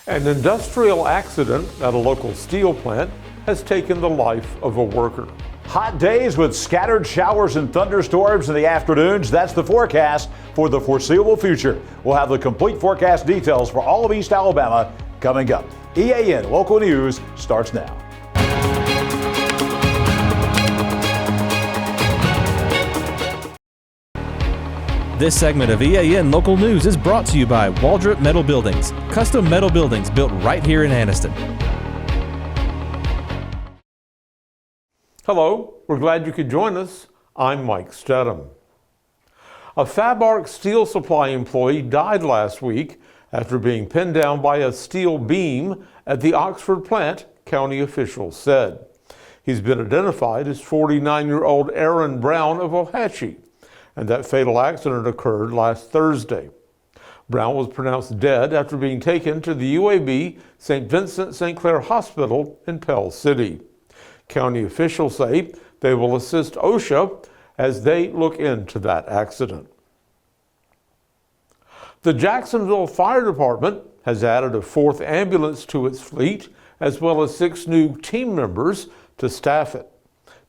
An industrial accident at a local steel plant has taken the life of a worker. Hot days with scattered showers and thunderstorms in the afternoons. That's the forecast for the foreseeable future. We'll have the complete forecast details for all of East Alabama coming up. EAN Local News starts now. This segment of EAN Local News is brought to you by Waldrop Metal Buildings, custom metal buildings built right here in Anniston. Hello, we're glad you could join us. I'm Mike Stedham. A FabArc Steel Supply employee died last week after being pinned down by a steel beam at the Oxford plant, county officials said. He's been identified as 49-year-old Aaron Brown of Ohatchee, and that fatal accident occurred last Thursday. Brown was pronounced dead after being taken to the UAB St. Vincent St. Clair Hospital in Pell City. County officials say they will assist OSHA as they look into that accident. The Jacksonville Fire Department has added a 4th ambulance to its fleet, as well as 6 new team members to staff it.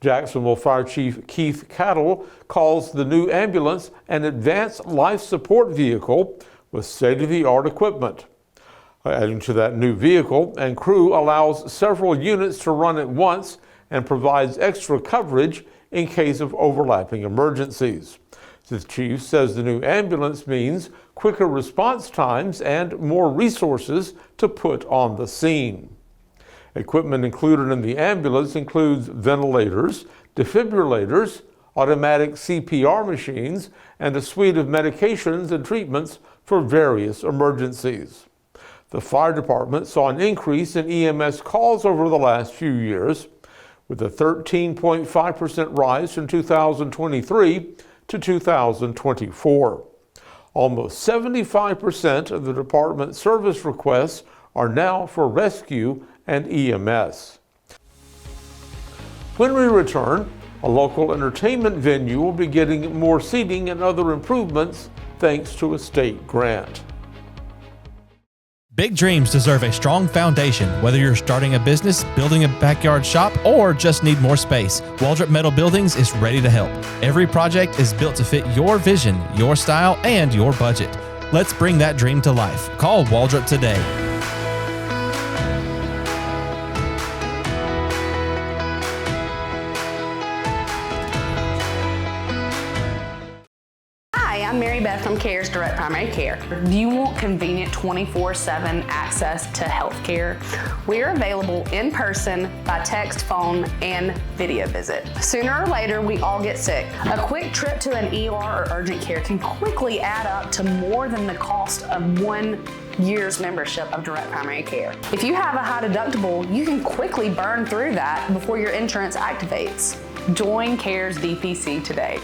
Jacksonville Fire Chief Keith Cattle calls the new ambulance an advanced life support vehicle with state-of-the-art equipment. Adding to that new vehicle and crew allows several units to run at once and provides extra coverage in case of overlapping emergencies. The chief says the new ambulance means quicker response times and more resources to put on the scene. Equipment included in the ambulance includes ventilators, defibrillators, automatic CPR machines, and a suite of medications and treatments for various emergencies. The fire department saw an increase in EMS calls over the last few years, with a 13.5% rise from 2023 to 2024. Almost 75% of the department's service requests are now for rescue and EMS. When we return, a local entertainment venue will be getting more seating and other improvements thanks to a state grant. Big dreams deserve a strong foundation. Whether you're starting a business, building a backyard shop, or just need more space, Waldrop Metal Buildings is ready to help. Every project is built to fit your vision, your style, and your budget. Let's bring that dream to life. Call Waldrop today. I'm Mary Beth from CARES Direct Primary Care. Do you want convenient 24/7 access to health care? We are available in person, by text, phone, and video visit. Sooner or later, we all get sick. A quick trip to an ER or urgent care can quickly add up to more than the cost of 1 year's membership of Direct Primary Care. If you have a high deductible, you can quickly burn through that before your insurance activates. Join CARES DPC today.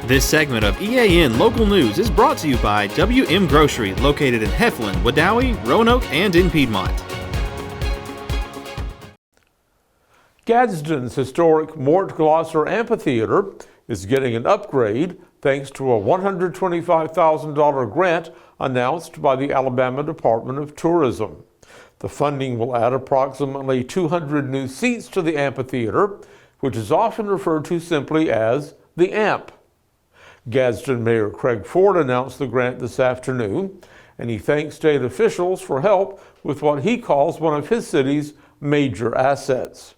This segment of EAN Local News is brought to you by WM Grocery, located in Heflin, Wadowee, Roanoke, and in Piedmont. Gadsden's historic Mort Glosser Amphitheater is getting an upgrade thanks to a $125,000 grant announced by the Alabama Department of Tourism. The funding will add approximately 200 new seats to the amphitheater, which is often referred to simply as the AMP. Gadsden Mayor Craig Ford announced the grant this afternoon, and he thanked state officials for help with what he calls one of his city's major assets.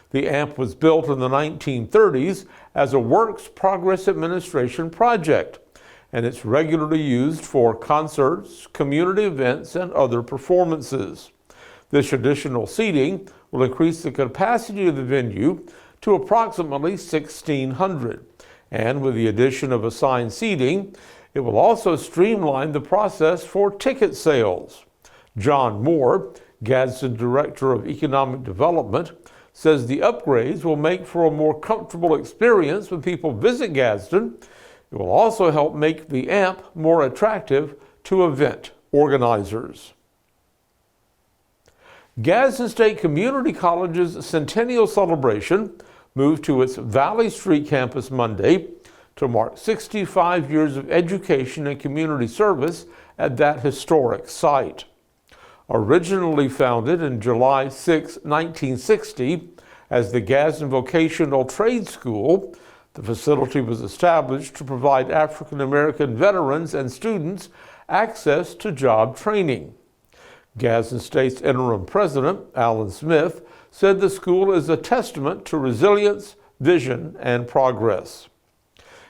The AMP was built in the 1930s as a Works Progress Administration project, and it's regularly used for concerts, community events, and other performances. This additional seating will increase the capacity of the venue to approximately 1,600. And with the addition of assigned seating, it will also streamline the process for ticket sales. John Moore, Gadsden Director of Economic Development, says the upgrades will make for a more comfortable experience when people visit Gadsden. It will also help make the AMP more attractive to event organizers. Gadsden State Community College's centennial celebration moved to its Valley Street campus Monday to mark 65 years of education and community service at that historic site. Originally founded in July 6, 1960, as the Gadsden Vocational Trade School, the facility was established to provide African American veterans and students access to job training. Gadsden State's interim president, Alan Smith, said the school is a testament to resilience, vision, and progress.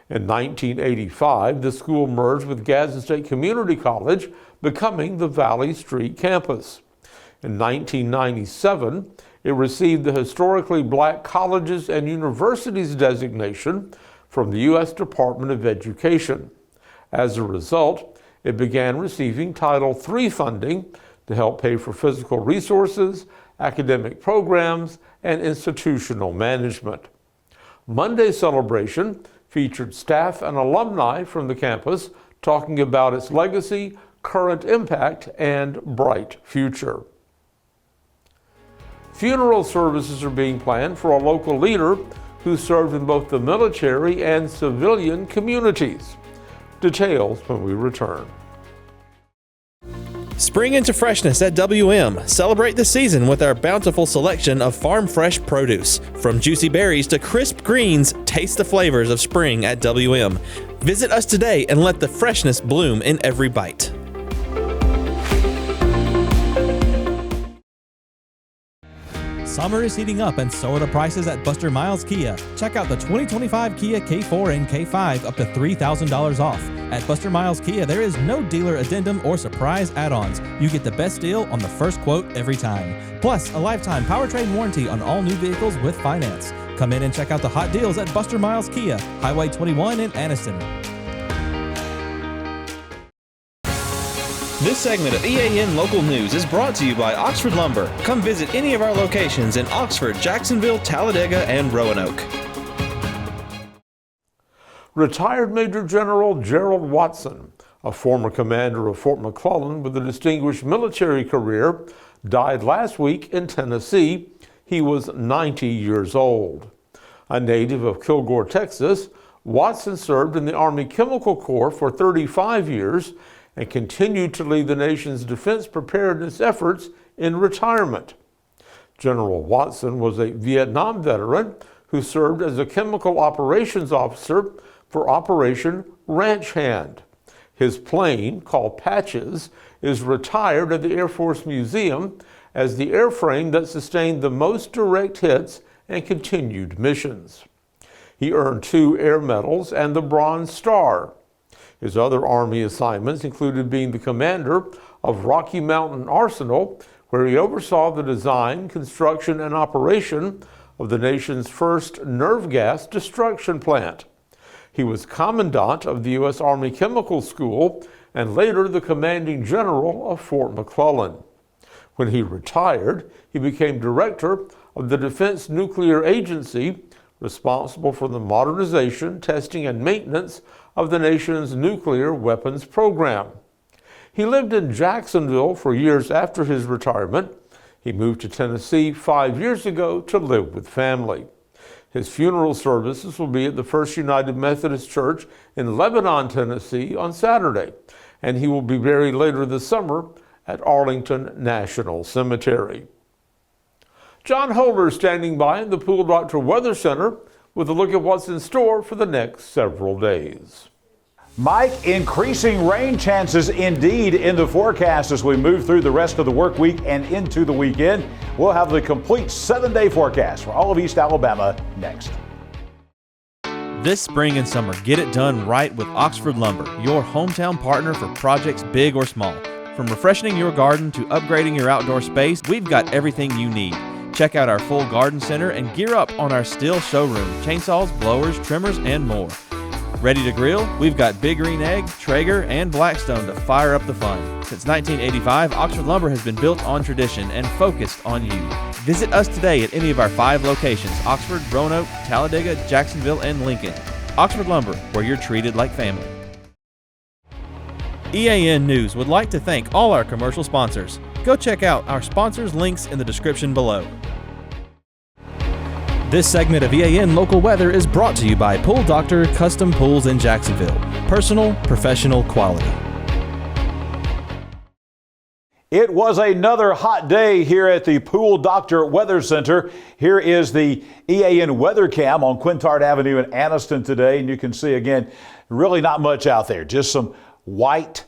In 1985, the school merged with Gadsden State Community College, becoming the Valley Street campus. In 1997, it received the Historically Black Colleges and Universities designation from the U.S. Department of Education. As a result, it began receiving Title III funding to help pay for physical resources, academic programs, and institutional management. Monday's celebration featured staff and alumni from the campus talking about its legacy, current impact, and bright future. Funeral services are being planned for a local leader who served in both the military and civilian communities. Details when we return. Spring into freshness at WM. Celebrate the season with our bountiful selection of farm fresh produce. From juicy berries to crisp greens, taste the flavors of spring at WM. Visit us today and let the freshness bloom in every bite. Summer is heating up and so are the prices at Buster Miles Kia. Check out the 2025 Kia K4 and K5 up to $3,000 off. At Buster Miles Kia, there is no dealer addendum or surprise add-ons. You get the best deal on the first quote every time. Plus, a lifetime powertrain warranty on all new vehicles with finance. Come in and check out the hot deals at Buster Miles Kia, Highway 21 in Anniston. This segment of EAN Local News is brought to you by Oxford Lumber. Come visit any of our locations in Oxford, Jacksonville, Talladega, and Roanoke. Retired Major General Gerald Watson, a former commander of Fort McClellan with a distinguished military career, died last week in Tennessee. He was 90 years old. A native of Kilgore, Texas, Watson served in the Army Chemical Corps for 35 years and continued to lead the nation's defense preparedness efforts in retirement. General Watson was a Vietnam veteran who served as a chemical operations officer for Operation Ranch Hand. His plane, called Patches, is retired at the Air Force Museum as the airframe that sustained the most direct hits and continued missions. He earned 2 Air Medals and the Bronze Star. His other Army assignments included being the commander of Rocky Mountain Arsenal, where he oversaw the design, construction, and operation of the nation's first nerve gas destruction plant. He was commandant of the U.S. Army Chemical School and later the commanding general of Fort McClellan. When he retired, he became director of the Defense Nuclear Agency, responsible for the modernization, testing, and maintenance of the nation's nuclear weapons program. He lived in Jacksonville for years after his retirement. He moved to Tennessee 5 years ago to live with family. His funeral services will be at the First United Methodist Church in Lebanon, Tennessee on Saturday, and he will be buried later this summer at Arlington National Cemetery. John Holder standing by in the Pool Doctor Weather Center with a look at what's in store for the next several days. Mike, increasing rain chances indeed in the forecast as we move through the rest of the work week and into the weekend. We'll have the complete 7-day forecast for all of East Alabama next. This spring and summer, get it done right with Oxford Lumber, your hometown partner for projects big or small. From refreshing your garden to upgrading your outdoor space, we've got everything you need. Check out our full garden center and gear up on our Stihl showroom, chainsaws, blowers, trimmers, and more. Ready to grill? We've got Big Green Egg, Traeger, and Blackstone to fire up the fun. Since 1985, Oxford Lumber has been built on tradition and focused on you. Visit us today at any of our 5 locations: Oxford, Roanoke, Talladega, Jacksonville, and Lincoln. Oxford Lumber, where you're treated like family. EAN News would like to thank all our commercial sponsors. Go check out our sponsors' links in the description below. This segment of EAN Local Weather is brought to you by Pool Doctor Custom Pools in Jacksonville. Personal, professional, quality. It was another hot day here at the Pool Doctor Weather Center. Here is the EAN weather cam on Quintard Avenue in Anniston today. And you can see again, really not much out there. Just some white,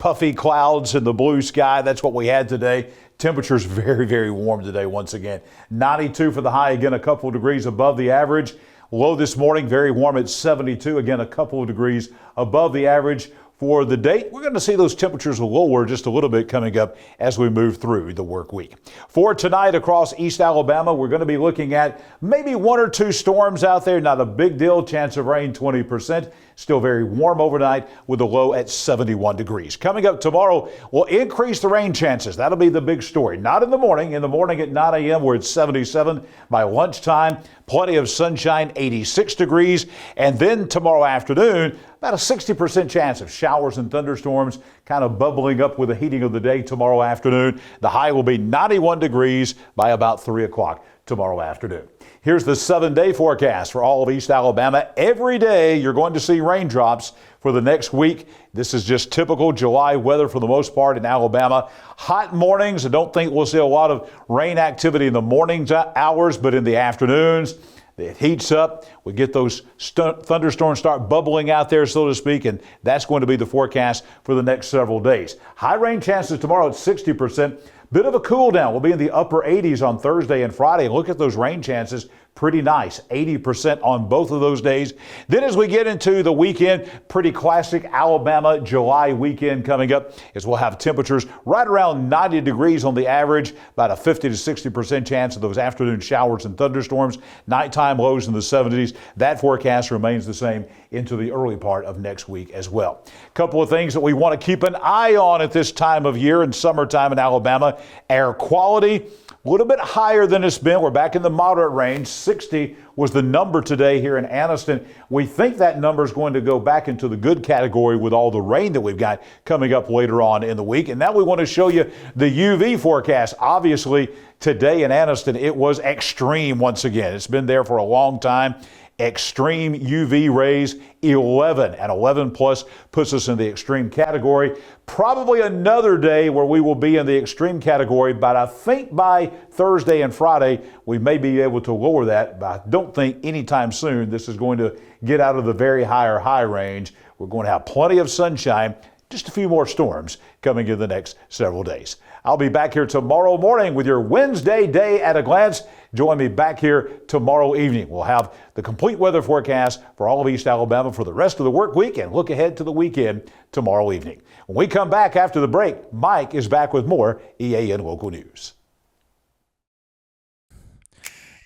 puffy clouds in the blue sky. That's what we had today. Temperatures very, very warm today once again. 92 for the high, again a couple of degrees above the average. Low this morning, very warm at 72. Again, a couple of degrees above the average. For the date, we're going to see those temperatures lower just a little bit coming up as we move through the work week. For tonight across East Alabama, we're going to be looking at maybe one or two storms out there. Not a big deal. Chance of rain 20%. Still very warm overnight with a low at 71 degrees. Coming up tomorrow, we'll increase the rain chances. That'll be the big story. Not in the morning. In the morning at 9 a.m. we're at 77. By lunchtime, plenty of sunshine, 86 degrees. And then tomorrow afternoon, about a 60% chance of showers and thunderstorms kind of bubbling up with the heating of the day tomorrow afternoon. The high will be 91 degrees by about 3 o'clock tomorrow afternoon. Here's the 7-day forecast for all of East Alabama. Every day you're going to see raindrops for the next week. This is just typical July weather for the most part in Alabama. Hot mornings. I don't think we'll see a lot of rain activity in the morning hours, but in the afternoons, it heats up. We get those thunderstorms start bubbling out there, so to speak, and that's going to be the forecast for the next several days. High rain chances tomorrow at 60%. Bit of a cool down. We'll be in the upper 80s on Thursday and Friday. Look at those rain chances. Pretty nice. 80% on both of those days. Then as we get into the weekend, pretty classic Alabama July weekend coming up as we'll have temperatures right around 90 degrees on the average, about a 50 to 60% chance of those afternoon showers and thunderstorms. Nighttime lows in the 70s. That forecast remains the same into the early part of next week as well. A couple of things that we want to keep an eye on at this time of year in summertime in Alabama. Air quality. A little bit higher than it's been. We're back in the moderate range. 60 was the number today here in Anniston. We think that number is going to go back into the good category with all the rain that we've got coming up later on in the week. And now we want to show you the UV forecast. Obviously, today in Anniston, it was extreme once again. It's been there for a long time. Extreme UV rays, 11, and 11 plus puts us in the extreme category. Probably another day where we will be in the extreme category, but I think by Thursday and Friday we may be able to lower that, but I don't think anytime soon this is going to get out of the very high range. We're going to have plenty of sunshine, just a few more storms coming in the next several days. I'll be back here tomorrow morning with your Wednesday Day at a Glance. Join me back here tomorrow evening. We'll have the complete weather forecast for all of East Alabama for the rest of the work week and look ahead to the weekend tomorrow evening. When we come back after the break, Mike is back with more EAN Local News.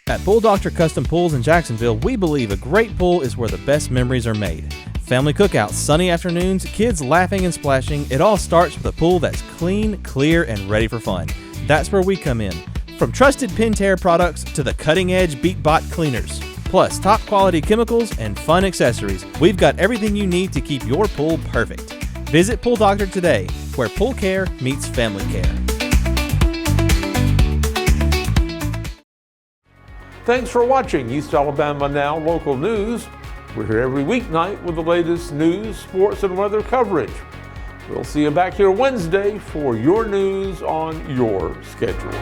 At Pool Doctor Custom Pools in Jacksonville, we believe a great pool is where the best memories are made. Family cookouts, sunny afternoons, kids laughing and splashing, it all starts with a pool that's clean, clear, and ready for fun. That's where we come in. From trusted Pentair products to the cutting-edge BeatBot cleaners, plus top-quality chemicals and fun accessories, we've got everything you need to keep your pool perfect. Visit Pool Doctor today, where pool care meets family care. Thanks for watching East Alabama Now Local News. We're here every weeknight with the latest news, sports, and weather coverage. We'll see you back here Wednesday for your news on your schedule.